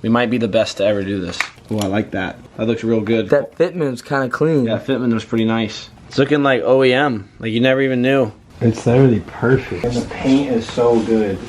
We might be the best to ever do this. Oh, I like that. That looks real good. That fitment's kind of clean. Yeah, fitment was pretty nice. It's looking like OEM, like you never even knew. It's literally perfect. And the paint is so good.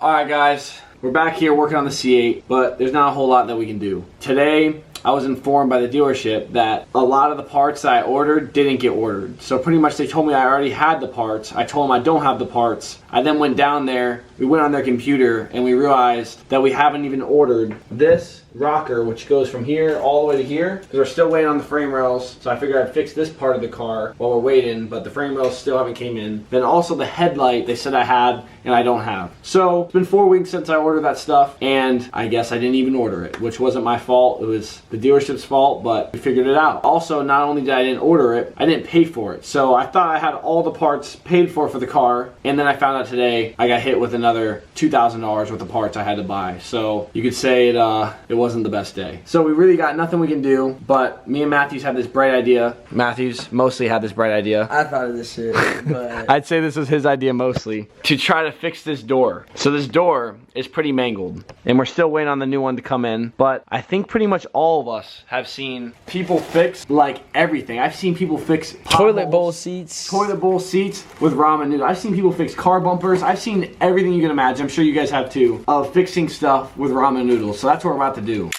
Alright guys, we're back here working on the C8, but there's not a whole lot that we can do. Today, I was informed by the dealership that a lot of the parts that I ordered didn't get ordered. So pretty much they told me I already had the parts. I told them I don't have the parts. I then went down there, we went on their computer, and we realized that we haven't even ordered this rocker, which goes from here all the way to here, because we're still waiting on the frame rails. So I figured I'd fix this part of the car while we're waiting, but the frame rails still haven't came in. Then also the headlight they said I had and I don't have. So it's been 4 weeks since I ordered that stuff, and I guess I didn't even order it, which wasn't my fault. It was the dealership's fault, but we figured it out. Also, not only did I didn't order it, I didn't pay for it. So I thought I had all the parts paid for the car, and then I found out today I got hit with another $2,000 worth of parts I had to buy. So you could say it wasn't the best day. So we really got nothing we can do, but me and Matthews had this bright idea. Matthews mostly had this bright idea. I thought of this shit, but I'd say this was his idea mostly, to try to fix this door. So this door is pretty mangled, and we're still waiting on the new one to come in, but I think pretty much all of us have seen people fix like everything. I've seen people fix toilet bowl seats with ramen noodles. I've seen people fix car bumpers. I've seen everything you can imagine. I'm sure you guys have too, of fixing stuff with ramen noodles. So that's what we're about to do.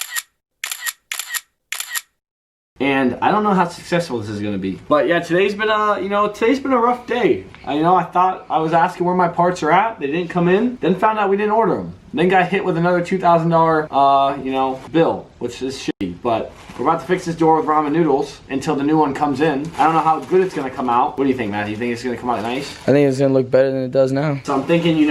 And I don't know how successful this is gonna be. But yeah, today's been a rough day. I thought I was asking where my parts are at. They didn't come in. Then found out we didn't order them. Then got hit with another $2,000 bill, which is shitty. But we're about to fix this door with ramen noodles until the new one comes in. I don't know how good it's gonna come out. What do you think, Matt? Do you think it's gonna come out nice? I think it's gonna look better than it does now. So I'm thinking,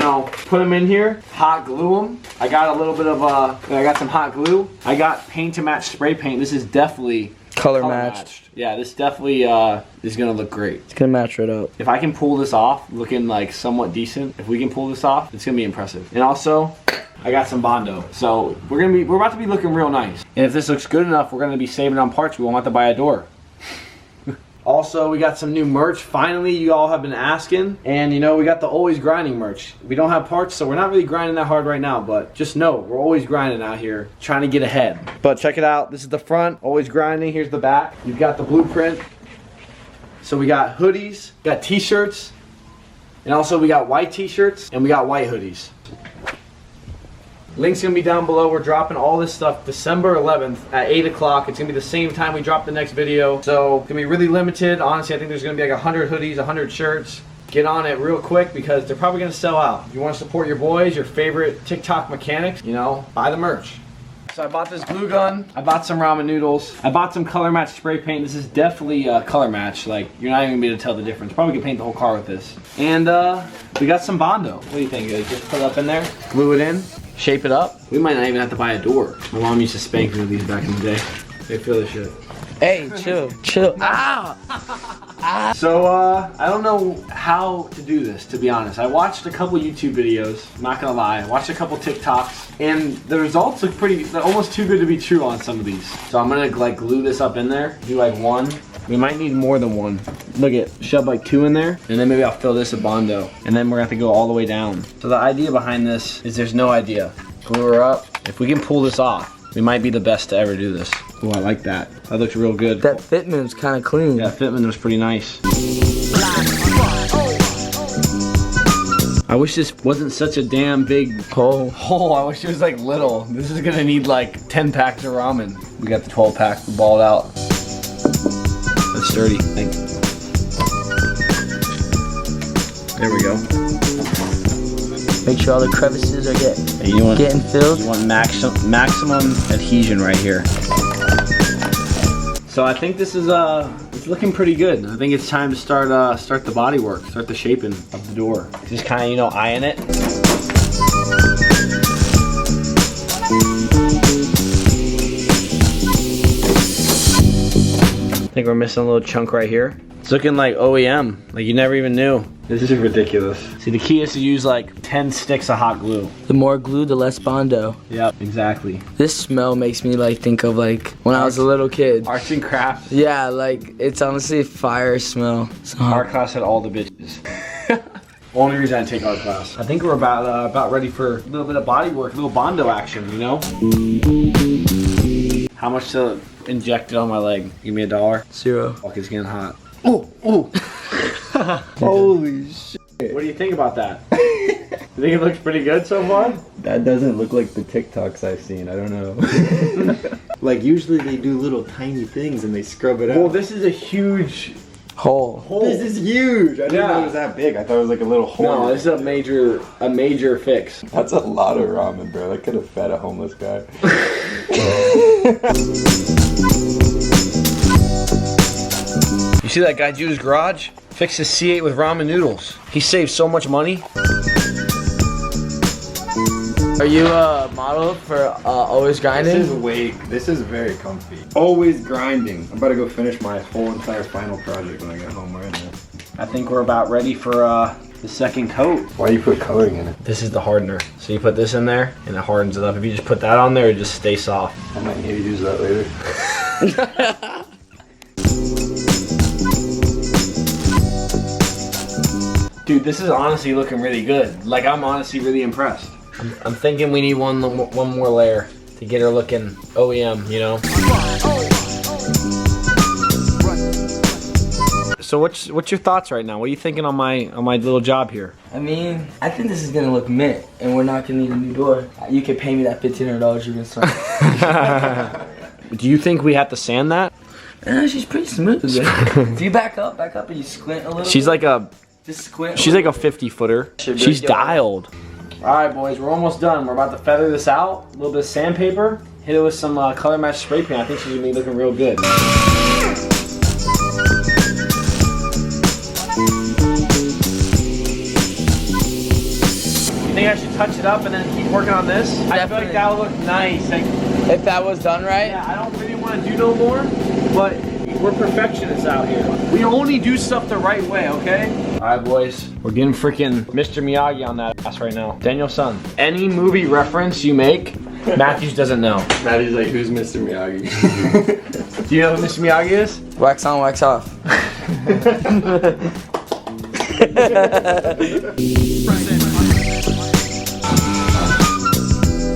put them in here, hot glue them. I got a little bit of I got some hot glue. I got paint to match spray paint. This is definitely color matched. Yeah, this definitely is gonna look great. It's gonna match right up. If I can pull this off, looking like somewhat decent, if we can pull this off, it's gonna be impressive. And also, I got some Bondo, so we're about to be looking real nice. And if this looks good enough, we're gonna be saving on parts. We won't have to buy a door. Also, we got some new merch. Finally, you all have been asking. And we got the always grinding merch. We don't have parts, so we're not really grinding that hard right now, but just know, we're always grinding out here, trying to get ahead. But check it out, this is the front, always grinding. Here's the back. You've got the blueprint. So we got hoodies, got t-shirts, and also we got white t-shirts, and we got white hoodies. Link's gonna be down below. We're dropping all this stuff December 11th at 8 o'clock. It's gonna be the same time we drop the next video. So it's gonna be really limited. Honestly, I think there's gonna be like 100 hoodies, 100 shirts. Get on it real quick because they're probably gonna sell out. If you wanna support your boys, your favorite TikTok mechanics, buy the merch. So I bought this glue gun, I bought some ramen noodles, I bought some color match spray paint. This is definitely color match, like you're not even gonna be able to tell the difference. Probably could paint the whole car with this. And we got some Bondo. What do you think, guys? Just put it up in there, glue it in, shape it up. We might not even have to buy a door. My mom used to spank me with these back in the day. They feel this shit. Hey, chill. Ah! So, I don't know how to do this, to be honest. I watched a couple YouTube videos, I'm not gonna lie. I watched a couple TikToks, and the results look they're almost too good to be true on some of these. So I'm gonna like glue this up in there, do like one. We might need more than one. Look at, shove like 2 in there, and then maybe I'll fill this with Bondo. And then we're gonna have to go all the way down. So the idea behind this is there's no idea. Glue her up. If we can pull this off, we might be the best to ever do this. Oh, I like that. That looks real good. That fitment's kind of clean. Yeah, fitment was pretty nice. I wish this wasn't such a damn big hole. I wish it was like little. This is gonna need like 10 packs of ramen. We got the 12 pack, we balled out. That's sturdy. There we go. Make sure all the crevices are getting filled. You want maximum adhesion right here. So I think this is it's looking pretty good. I think it's time to start the body work, start the shaping of the door. Just kind of iron it. I think we're missing a little chunk right here. It's looking like OEM, like you never even knew. This is ridiculous. See, the key is to use like 10 sticks of hot glue. The more glue, the less Bondo. Yep, exactly. This smell makes me like think of like when I was a little kid. Arts and crafts. Yeah, like it's honestly a fire smell. Art class had all the bitches. Only reason I take art class. I think we're about ready for a little bit of body work, a little Bondo action, you know? How much to inject it on my leg? Give me $1. $0. Fuck, it's getting hot. Oh! Holy shit. What do you think about that? You think it looks pretty good so far? That doesn't look like the TikToks I've seen. I don't know. Like, usually they do little tiny things and they scrub it out. Well, this is a huge Hole. This is huge. I didn't know it was that big. I thought it was like a little hole. No, this is a major fix. That's a lot of ramen, bro. That could have fed a homeless guy. You see that guy Jude's garage? Fixed his C8 with ramen noodles. He saved so much money. Are you a model for always grinding? This is very comfy. Always grinding. I'm about to go finish my whole entire final project when I get home right now. I think we're about ready for the second coat. Why do you put coloring in it? This is the hardener. So you put this in there and it hardens it up. If you just put that on there, it just stays soft. I might maybe use that later. Dude, this is honestly looking really good. Like, I'm honestly really impressed. I'm thinking we need one more layer to get her looking OEM, you know? So what's your thoughts right now? What are you thinking on my little job here? I mean, I think this is gonna look mint, and we're not gonna need a new door. You can pay me that $1,500 you're gonna start. Do you think we have to sand that? She's pretty smooth. If you back up, and you squint a little. She's bit, like a just squint. She's like a 50-footer. She's dialed. All right, boys, we're almost done. We're about to feather this out. A little bit of sandpaper. Hit it with some color match spray paint. I think she's gonna be looking real good. You think I should touch it up and then keep working on this? I feel like that would look nice. Like, if that was done right. Yeah, I don't really want to do no more, but we're perfectionists out here. We only do stuff the right way, okay? All right, boys. We're getting freaking Mr. Miyagi on that ass right now. Daniel-san, any movie reference you make, Matthews doesn't know. Matthew's like, who's Mr. Miyagi? Do you know who Mr. Miyagi is? Wax on, wax off.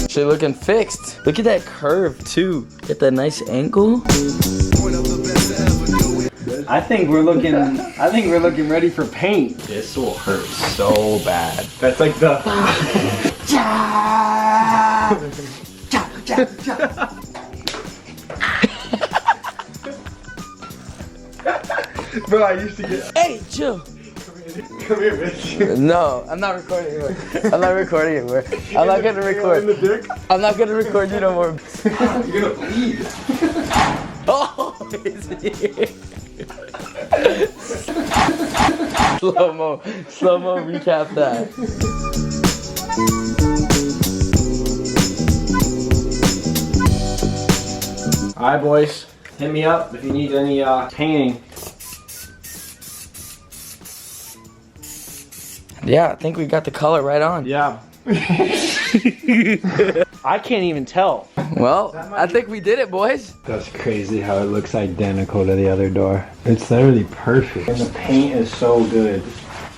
She looking fixed. Look at that curve too. Get that nice angle. I think we're looking ready for paint. This will hurt so bad. That's like the Bro, I used to get. Hey, chill. Come here, bitch. No, I'm not recording anymore. I'm not recording anymore. I'm not gonna record. I'm not gonna record you no more. You're gonna bleed. Oh, it's here. Slow-mo, recap that. All right, boys. Hit me up if you need any painting. Yeah, I think we got the color right on. Yeah. I can't even tell. Well, I think we did it, boys. That's crazy how it looks identical to the other door. It's literally perfect. And the paint is so good.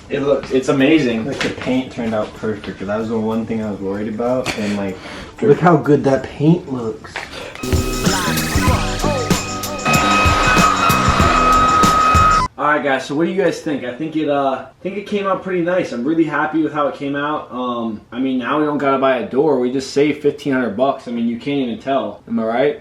It's amazing. Like, the paint turned out perfect. That was the one thing I was worried about. And like, look how good that paint looks. Alright guys, so what do you guys think? I think it came out pretty nice. I'm really happy with how it came out. I mean, now we don't gotta buy a door. We just saved $1,500. I mean, you can't even tell. Am I right?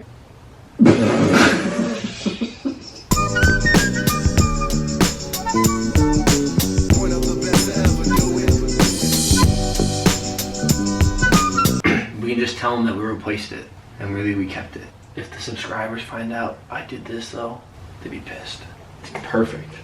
We can just tell them that we replaced it, and really we kept it. If the subscribers find out I did this though, they'd be pissed. Perfect.